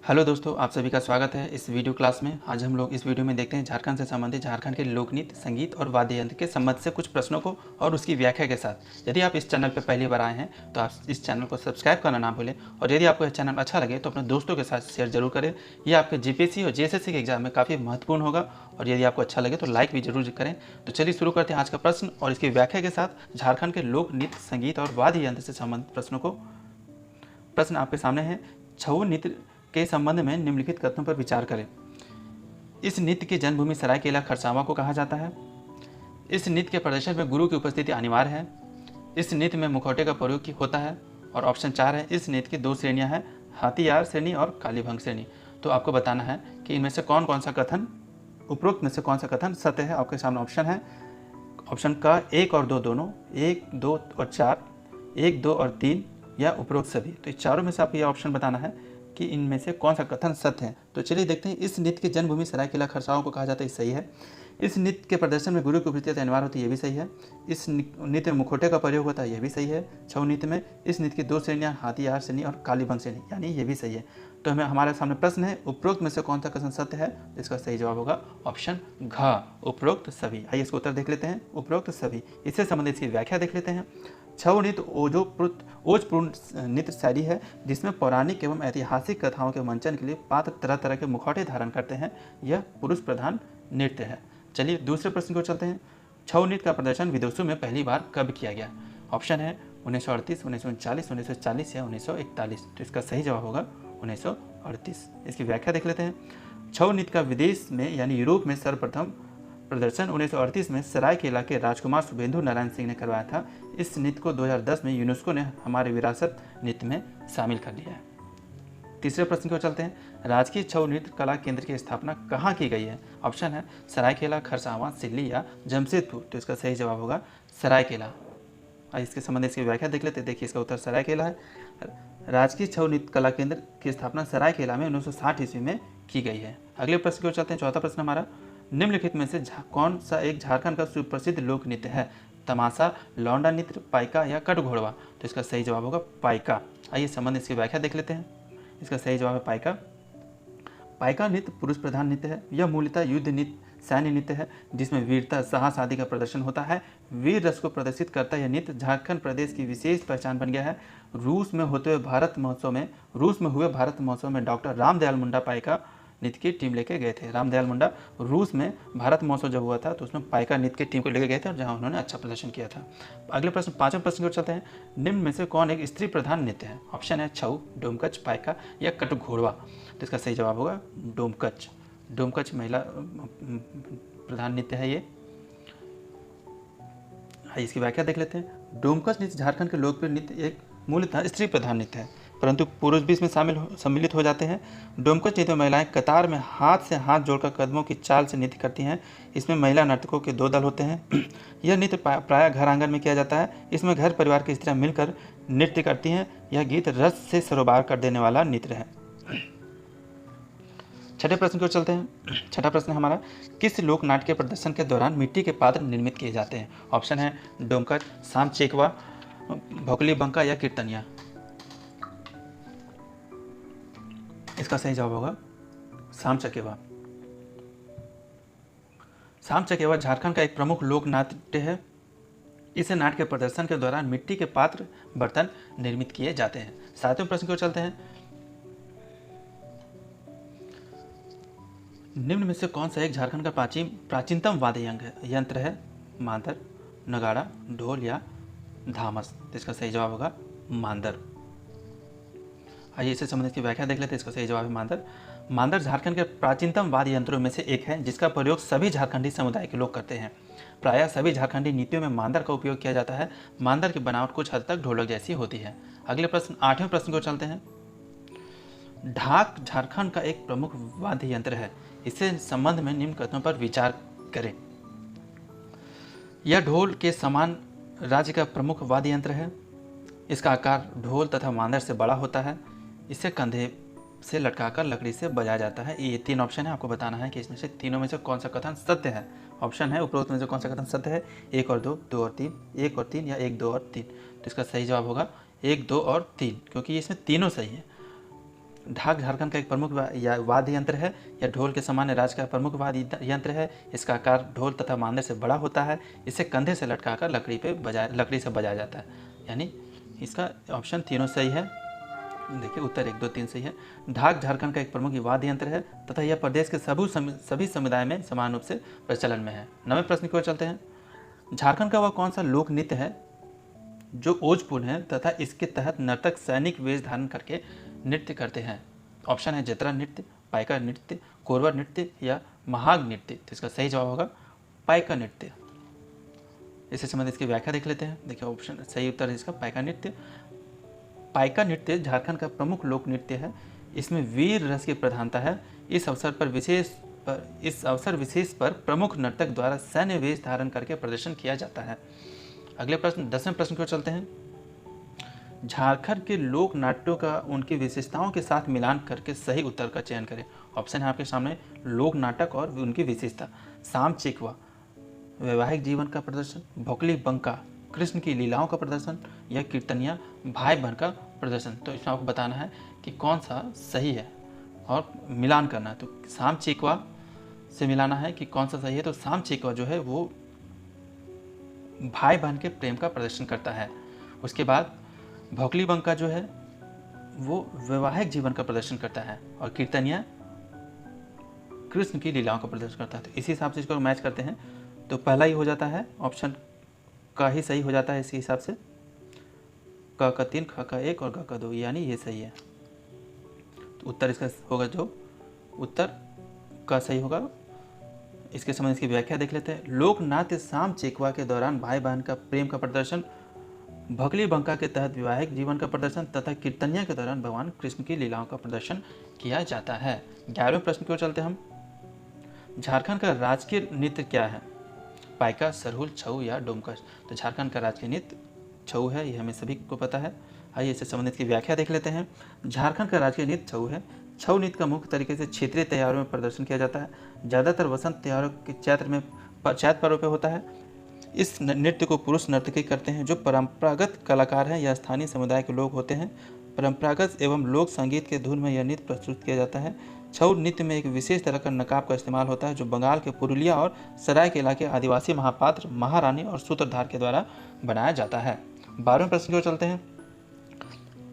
Hello दोस्तों, आप सभी का स्वागत है इस वीडियो क्लास में। आज हम लोग इस वीडियो में देखते हैं झारखंड से संबंधित झारखंड के लोक नृत्य, संगीत और वाद्य यंत्र के संबंध से कुछ प्रश्नों को और उसकी व्याख्या के साथ। यदि आप इस चैनल पर पहली बार आए हैं तो आप इस चैनल को सब्सक्राइब करना ना भूलें, और यदि आपको यह चैनल अच्छा लगे तो अपने दोस्तों के साथ शेयर जरूर करें। यह आपके जीपीएससी और जेएसएससी के एग्जाम में काफ़ी महत्वपूर्ण होगा, और यदि आपको अच्छा लगे तो लाइक भी जरूर करें। तो चलिए शुरू करते हैं आज का प्रश्न और इसकी व्याख्या के साथ झारखंड के लोक नृत्य, संगीत और वाद्य यंत्र से संबंधित प्रश्नों को। प्रश्न आपके सामने है, छऊ नृत्य के संबंध में निम्नलिखित कथनों पर विचार करें। इस नृत्य की जन्मभूमि सरायकेला खरसावां को कहा जाता है। इस नृत्य के प्रदर्शन में गुरु की उपस्थिति अनिवार्य है। इस नृत्य में मुखौटे का प्रयोग होता है। और ऑप्शन 4 है, इस नृत्य की 2 श्रेणियां हैं, हाथीयार श्रेणी और कालीभंग श्रेणी। तो आपको बताना है कि इनमें से कौन कौन सा कथन, उपरोक्त में से कौन सा कथन सत्य है। आपके सामने ऑप्शन है, ऑप्शन का 1 और 2 दोनों, 1, 2 और 4, 1, 2 और 3 या उपरोक्त सभी। तो इस चारों में से आपको यह ऑप्शन बताना है कि इनमें से कौन सा कथन सत्य है। तो चलिए देखते हैं। इस नृत्य की जन्मभूमि सरायकेला खरसावां को कहा जाता है, सही है। इस नृत्य के प्रदर्शन में गुरु की उपस्थिति अनिवार्य होती है, यह भी सही है। इस नृत्य में मुखौटे का प्रयोग होता है, यह भी सही है। छऊ नृत्य में इस नृत्य की 2 श्रेणियां, हाथीयार श्रेणी और कालीभंग श्रेणी, यानी ये भी सही है। तो हमारे सामने प्रश्न है, उपरोक्त में से कौन सा कथन सत्य है। इसका सही जवाब होगा ऑप्शन घ, उपरोक्त सभी। आइए इसका उत्तर देख लेते हैं, उपरोक्त सभी। इससे संबंधित इसकी व्याख्या देख लेते हैं। छऊ नृत्य ओजपूर्ण नृत्य शैली है, जिसमें पौराणिक एवं ऐतिहासिक कथाओं के मंचन के लिए पात्र तरह तरह के मुखौटे धारण करते हैं। यह पुरुष प्रधान नृत्य है। चलिए दूसरे प्रश्न को चलते हैं। छऊ नृत्य का प्रदर्शन विदेशों में पहली बार कब किया गया। ऑप्शन है 1938, 1939, 1940 या 1941। तो इसका सही जवाब होगा 1938। इसकी व्याख्या देख लेते हैं। छऊ नृत्य का विदेश में यानी यूरोप में सर्वप्रथम प्रदर्शन 1938 में सरायकेला के राजकुमार शुभेंदु नारायण सिंह ने करवाया था। इस नृत्य को 2010 में यूनेस्को ने हमारे विरासत नृत्य में शामिल कर लिया है। तीसरे प्रश्न को चलते हैं। राजकीय छऊ नृत्य कला केंद्र की स्थापना कहाँ की गई है। ऑप्शन है सरायकेला, खरसावां, सिल्ली या जमशेदपुर। तो इसका सही जवाब होगा सरायकेला। इसके संबंध इसकी व्याख्या देख लेते हैं। देखिए इसका उत्तर सरायकेला है। राजकीय छऊ नृत्य कला केंद्र की स्थापना सरायकेला में 1960 ईस्वी में की गई है। अगले प्रश्न को चलते हैं। चौथा प्रश्न हमारा, निम्नलिखित में से कौन सा एक झारखंड का सुप्रसिद्ध लोक नृत्य है। तमाशा, लौंडा नृत्य, पाइका या कटघोड़वा। तो इसका सही जवाब होगा पाइका। आइए संबंध इसकी व्याख्या देख लेते हैं। इसका सही जवाब है पाइका। पाइका नृत्य पुरुष प्रधान नृत्य है। यह मूलतः युद्ध नृत्य, सैन्य नृत्य है, जिसमें वीरता, साहस आदि का प्रदर्शन होता है। वीर रस को प्रदर्शित करता यह नृत्य झारखंड प्रदेश की विशेष पहचान बन गया है। रूस में हुए भारत महोत्सव में डॉक्टर रामदयाल मुंडा पाइका नृत्य की टीम लेके गए थे। रामदयाल मुंडा रूस में भारत महोत्सव जब हुआ था तो उसमें पाइका नृत्य की टीम को लेके गए थे, और जहां उन्होंने अच्छा प्रदर्शन किया था। अगले प्रश्न, पांचवें प्रश्न की ओर चलते हैं। निम्न में से कौन एक स्त्री प्रधान नृत्य है। ऑप्शन है छऊ, डोमकच, पाइका या कटघोड़वा। तो इसका सही जवाब होगा डोमकच। डोमकच महिला प्रधान नृत्य है ये। इसकी व्याख्या देख लेते हैं। डोमकच नृत्य झारखंड के लोकप्रिय नृत्य एक मूलतः स्त्री प्रधान नृत्य है, परंतु पुरुष भी इसमें सम्मिलित हो जाते हैं। डोमकच नृत्य में महिलाएं कतार में हाथ से हाथ जोड़कर कदमों की चाल से नृत्य करती हैं। इसमें महिला नर्तकों के 2 दल होते हैं। यह नृत्य प्रायः घर आंगन में किया जाता है। इसमें घर परिवार की स्त्रियां मिलकर नृत्य करती हैं। यह गीत रस से सरोबार कर देने वाला नृत्य है। छठे प्रश्न की ओर चलते हैं। छठा प्रश्न हमारा, किस लोक नाट्य के प्रदर्शन के दौरान मिट्टी के पात्र निर्मित किए जाते हैं। ऑप्शन है डोमकच, साम चेकवा, भोकली बंका या कीर्तनिया। इसका सही जवाब होगा साम चकेवा। साम चकेवा झारखंड का एक प्रमुख लोक नाट्य है। इस नाट्य के प्रदर्शन के दौरान मिट्टी के पात्र बर्तन निर्मित किए जाते हैं। सातवें प्रश्न की ओर चलते हैं। निम्न में से कौन सा एक झारखंड का प्राचीनतम वाद्य यंत्र है। मांदर, नगाड़ा, ढोल या धामस। तो इसका सही जवाब होगा मांदर। आइए इससे संबंधित की व्याख्या देख लेते हैं। इसका सही जवाब है मांदर। मांदर झारखंड के प्राचीनतम वाद्य यंत्रों में से एक है, जिसका प्रयोग सभी झारखंडी समुदाय के लोग करते हैं। प्रायः सभी झारखंडी नृत्यों में मांदर का उपयोग किया जाता है। मांदर की बनावट कुछ हद तक ढोलक जैसी होती है। अगले प्रश्न, आठवें प्रश्न को चलते हैं। ढाक झारखंड का एक प्रमुख वाद्य यंत्र है। इससे संबंध में निम्न कथनों पर विचार करें। यह ढोल के समान राज्य का प्रमुख वाद्य यंत्र है। इसका आकार ढोल तथा मांदर से बड़ा होता है। इसे कंधे से लटकाकर लकड़ी से बजाया जाता है। ये 3 ऑप्शन है, आपको बताना है कि इसमें से तीनों में से कौन सा कथन सत्य है। ऑप्शन है उपरोक्त में से कौन सा कथन सत्य है। 1 और 2, 2 और 3, 1 और 3 या 1, 2 और 3। तो इसका सही जवाब होगा 1, 2 और 3, क्योंकि इसमें तीनों सही है। ढाक झारखंड का एक प्रमुख या वाद्य यंत्र है या ढोल के सामान्य राज्य का प्रमुख वाद्य यंत्र है। इसका आकार ढोल तथा मांदे से बड़ा होता है। इसे कंधे से लटकाकर लकड़ी से बजाया जाता है। यानी इसका ऑप्शन तीनों सही है। देखिए उत्तर 1, 2, 3 सही है। ढाक झारखंड का एक प्रमुख वाद्य यंत्र है तथा यह प्रदेश के सभी समुदाय में समान रूप से प्रचलन में है। 9वें प्रश्न की ओर चलते हैं। झारखंड का वह कौन सा लोक नृत्य है जो ओजपूर्ण है तथा इसके तहत नर्तक सैनिक वेश धारण करके नृत्य करते हैं? ऑप्शन है जतरा नृत्य, पाइका नृत्य, कोरवा नृत्य या महाग नृत्य। तो इसका सही जवाब होगा पाइका नृत्य। इससे संबंधित इसकी व्याख्या देख लेते हैं। देखिए ऑप्शन सही उत्तर है इसका पाइका नृत्य। पाइका नृत्य झारखंड का प्रमुख लोक नृत्य है। इसमें वीर रस की प्रधानता है। इस अवसर विशेष पर प्रमुख नर्तक द्वारा सैन्य वेश धारण करके प्रदर्शन किया जाता है। अगले प्रश्न 10वें प्रश्न की ओर चलते हैं। झारखंड के लोक नाट्यों का उनकी विशेषताओं के साथ मिलान करके सही उत्तर का चयन करें। ऑप्शन है आपके सामने लोक नाटक और उनकी विशेषता। साम चेकवा वैवाहिक जीवन का प्रदर्शन, भोकली बंका कृष्ण की लीलाओं का प्रदर्शन या कीर्तनिया भाई बहन का प्रदर्शन। तो इसमें आपको बताना है कि कौन सा सही है और मिलान करना है। तो साम चेकवा से मिलाना है कि कौन सा सही है। तो साम चेकवा जो है वो भाई बहन के प्रेम का प्रदर्शन करता है। उसके बाद भोकली बंका जो है वो वैवाहिक जीवन का प्रदर्शन करता है और कीर्तनिया कृष्ण की लीलाओं का प्रदर्शन करता है। तो इसी हिसाब से इसको मैच करते हैं तो पहला ही हो जाता है, ऑप्शन का ही सही हो जाता है इसी हिसाब से। क का 3, ख का 1 और ग का 2, यानी ये सही है। तो उत्तर इसका होगा जो उत्तर का सही होगा। इसके संबंध इसकी व्याख्या देख लेते हैं। लोक नाट्य साम चेकवा के दौरान भाई बहन का प्रेम का प्रदर्शन, भोकली बंका के तहत वैवाहिक जीवन का प्रदर्शन तथा कीर्तनिया के दौरान भगवान कृष्ण की लीलाओं का प्रदर्शन किया जाता है। 11वें प्रश्न की ओर चलते हैं हम। झारखंड का राजकीय नृत्य क्या है? पाइका, सरहुल, छऊ या डोमकच। तो झारखंड का राजकीय नृत्य छऊ है, यह हमें सभी को पता है। आइए इससे संबंधित की व्याख्या देख लेते हैं। झारखंड का राजकीय नृत्य छऊ है। छऊ नृत्य का मुख्य तरीके से क्षेत्रीय त्योहारों में प्रदर्शन किया जाता है। ज़्यादातर वसंत त्योहारों के चैत्र पर्व पे होता है। इस नृत्य को पुरुष नर्तकी करते हैं जो परंपरागत कलाकार हैं या स्थानीय समुदाय के लोग होते हैं। परंपरागत एवं लोक संगीत के धुन में यह नृत्य प्रस्तुत किया जाता है। छऊ नृत्य में एक विशेष तरह का नकाब का इस्तेमाल होता है जो बंगाल के पुरुलिया और सरायकेला के आदिवासी महापात्र, महारानी और सूत्रधार के द्वारा बनाया जाता है। 12वें प्रश्न की ओर चलते हैं।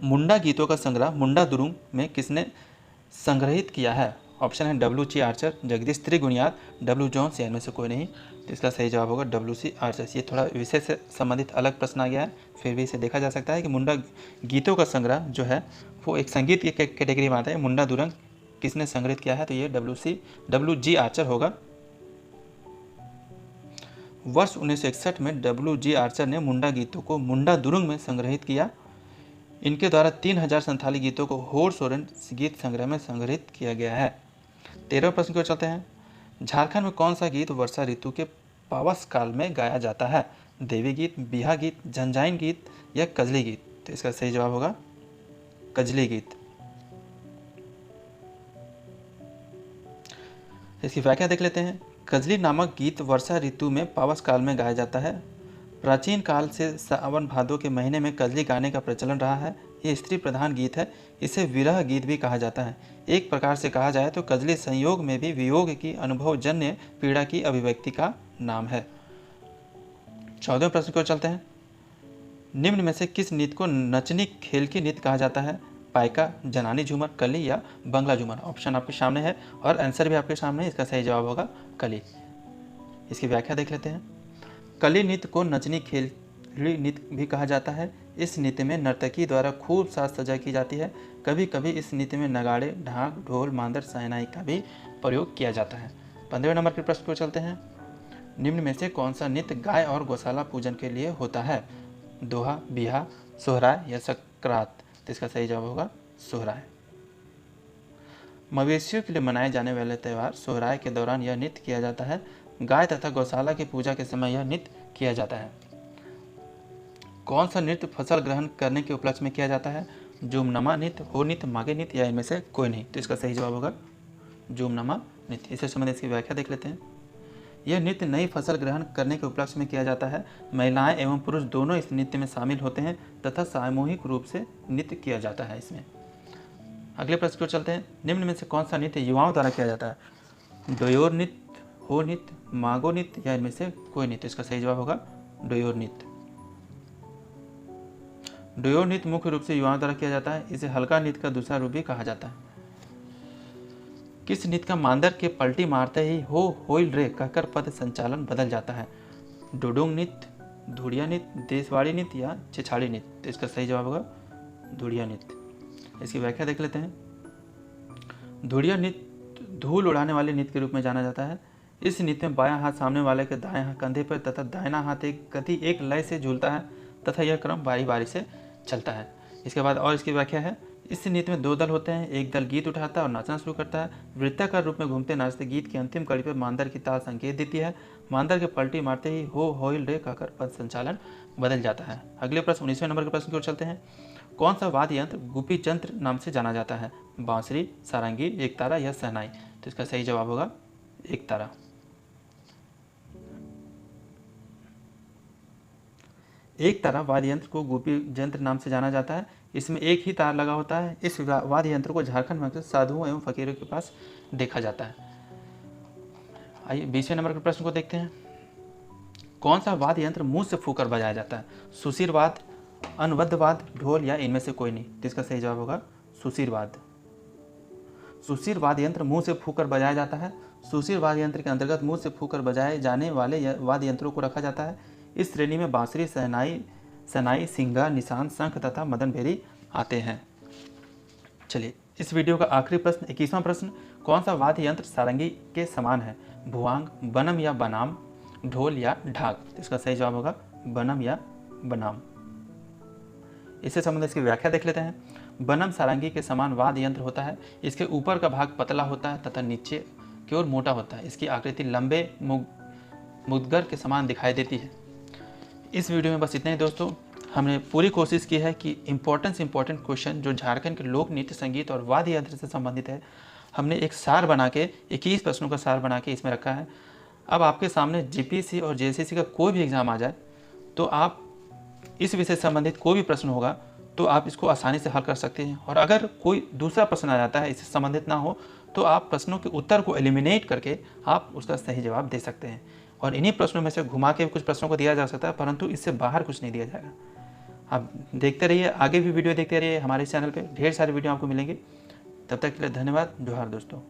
मुंडा गीतों का संग्रह मुंडा दुरुंग में किसने संग्रहित किया है? ऑप्शन है W.C. आर्चर, जगदीश त्रिगुणियाद, W. जॉन्स या इनमें से कोई नहीं। तो इसका सही जवाब होगा W.C. आर्चर। ये थोड़ा विषय से संबंधित अलग प्रश्न आ गया है, फिर भी इसे देखा जा सकता है कि मुंडा गीतों का संग्रह जो है वो एक संगीत की कैटेगरी में आता है। मुंडा दुरंग किसने संग्रहित किया है? तो ये W.G. आर्चर होगा। वर्ष 1961 में W.G. आर्चर ने मुंडा गीतों को मुंडा दुरुंग में संग्रहित किया। इनके द्वारा 3000 संथाली गीतों को होर सोरेन गीत संग्रह में संग्रहित किया गया है। 13वें प्रश्न की ओर चलते हैं। झारखंड में कौन सा गीत वर्षा ऋतु के पावस काल में गाया जाता है? देवी गीत, बिहा गीत, झंझाइन गीत या कजली गीत? तो इसका सही जवाब होगा कजली गीत। इसकी व्याख्या देख लेते हैं। कजली नामक गीत वर्षा ऋतु में पावस काल में गाया जाता है। प्राचीन काल से सावन भादो के महीने में कजली गाने का प्रचलन रहा है। ये स्त्री प्रधान गीत है। इसे विरह गीत भी कहा जाता है। एक प्रकार से कहा जाए तो कजली संयोग में भी वियोग की अनुभवजन्य पीड़ा की अभिव्यक्ति का नाम है। 14वें प्रश्न को चलते हैं। निम्न में से किस नृत्य को नचनी खेल की नृत्य कहा जाता है? पाइका, जनानी झूमर, कली या बंगला झूमर? ऑप्शन आपके सामने है और आंसर भी आपके सामने है। इसका सही जवाब होगा कली। इसकी व्याख्या देख लेते हैं। कली नृत्य को नचनी खेली नृत्य भी कहा जाता है। इस नृत्य में नर्तकी द्वारा खूब साज सज्जा की जाती है। कभी कभी इस नृत्य में नगाड़े, ढाक, ढोल, मांदर, शहनाई का भी प्रयोग किया जाता है। 15वें नंबर के प्रश्न को चलते हैं। निम्न में से कौन सा नृत्य गाय और गौशाला पूजन के लिए होता है? दोहा, बिहा, सोहराय या सक्रात? तो इसका सही जवाब होगा सोहराय। मवेशियों के लिए मनाए जाने वाले त्यौहार सोहराय के दौरान यह नृत्य किया जाता है। गाय तथा गौशाला की पूजा के समय यह नृत्य किया जाता है। कौन सा नृत्य फसल ग्रहण करने के उपलक्ष्य में किया जाता है? जूमनमा नृत्य, हो नृत्य, मागे नृत्य या इनमें से कोई नहीं? तो इसका सही जवाब होगा जूमनमा नृत्य। इससे संबंधित इसकी व्याख्या देख लेते हैं। यह नृत्य नई फसल ग्रहण करने के उपलक्ष्य में किया जाता है। महिलाएं एवं पुरुष दोनों इस नृत्य में शामिल होते हैं तथा सामूहिक रूप से नृत्य किया जाता है इसमें। अगले प्रश्न की ओर चलते हैं। निम्न में से कौन सा नृत्य युवाओं द्वारा किया जाता है? डोयोर नृत्य, हो नृत्य, मागो नृत्य या इनमें से कोई नृत्य? इसका सही जवाब होगा डोयोर नृत्य। डोयोर नृत्य मुख्य रूप से युवाओं द्वारा किया जाता है। इसे हल्का नृत्य का दूसरा रूप भी कहा जाता है। किस नृत्य का मांदर के पलटी मारते ही हो होइल रे कहकर पद संचालन बदल जाता है? डोडोंग नृत्य, धुड़िया नृत्य, देशवाड़ी नृत्य या छेछाड़ी नृत्य? तो इसका सही जवाब होगा धुड़िया नृत्य। इसकी व्याख्या देख लेते हैं। धुड़िया नृत्य धूल उड़ाने वाले नृत्य के रूप में जाना जाता है। इस नृत्य में बायां हाथ सामने वाले के दाएं हाथ कंधे पर तथा दाहिना हाथ एक गति एक लय से झूलता है तथा यह क्रम बारी बारी से चलता है। इसके बाद और इसकी व्याख्या है। इस नृत्य में दो दल होते हैं। एक दल गीत उठाता है और नाचना शुरू करता है। वृत्ताकार रूप में घूमते नाचते गीत की अंतिम कड़ी पर मांदर की ताल संकेत देती है। मांदर के पलटी मारते ही हो होइल रे कहकर पद संचालन बदल जाता है। अगले प्रश्न 19वें नंबर के प्रश्न की ओर चलते हैं। कौन सा वाद्य यंत्र गुपी यंत्र नाम से जाना जाता है? बांसुरी, सारंगी, एकतारा या शहनाई? तो इसका सही जवाब होगा एकतारा। एकतारा वाद्य यंत्र को गोपी यंत्र नाम से जाना जाता है। इसमें एक ही तार लगा होता है। इस वाद्य यंत्र को झारखंड में अक्सर साधुओं एवं फकीरों के पास देखा जाता है। आइए 20वें नंबर के प्रश्न को देखते हैं। कौन सा वाद्य यंत्र मुंह से फूंकर बजाया जाता है? सुशीरवाद, अनुबद्धवाद, ढोल या इनमें से कोई नहीं? जिसका सही जवाब होगा सुशीरवाद। सुशीरवाद यंत्र मुंह से फूंकर बजाया जाता है। सुशीरवाद यंत्र के अंतर्गत मुंह से फूंकर बजाए जाने वाले वाद्य यंत्रों को रखा जाता है। इस श्रेणी में बांसुरी, शहनाई, सिंगा, निशान, शंख तथा मदन भेरी आते हैं। चलिए इस वीडियो का आखिरी प्रश्न 21वां प्रश्न। कौन सा वाद्य यंत्र सारंगी के समान है? भुआंग, बनम या बनाम, ढोल या ढाक? इसका सही जवाब होगा बनम या बनाम। इससे संबंधित इसकी व्याख्या देख लेते हैं। बनम सारंगी के समान वाद्य यंत्र होता है। इसके ऊपर का भाग पतला होता है तथा नीचे की ओर मोटा होता है। इसकी आकृति लंबे मुद्गर के समान दिखाई देती है। इस वीडियो में बस इतना ही दोस्तों। हमने पूरी कोशिश की है कि इम्पोर्टेंट क्वेश्चन जो झारखंड के लोक नृत्य, संगीत और वाद्य यंत्र से संबंधित है, हमने एक सार बना के 21 प्रश्नों का सार बना के इसमें रखा है। अब आपके सामने जीपीएससी और जेएसएससी का कोई भी एग्ज़ाम आ जाए तो आप इस विषय से संबंधित कोई भी प्रश्न होगा तो आप इसको आसानी से हल कर सकते हैं। और अगर कोई दूसरा प्रश्न आ जाता है इससे संबंधित ना हो तो आप प्रश्नों के उत्तर को एलिमिनेट करके आप उसका सही जवाब दे सकते हैं। और इन्हीं प्रश्नों में से घुमा के कुछ प्रश्नों को दिया जा सकता है, परंतु इससे बाहर कुछ नहीं दिया जाएगा। आप देखते रहिए, आगे भी वीडियो देखते रहिए। हमारे चैनल पे ढेर सारे वीडियो आपको मिलेंगे। तब तक के लिए धन्यवाद। जोहार दोस्तों।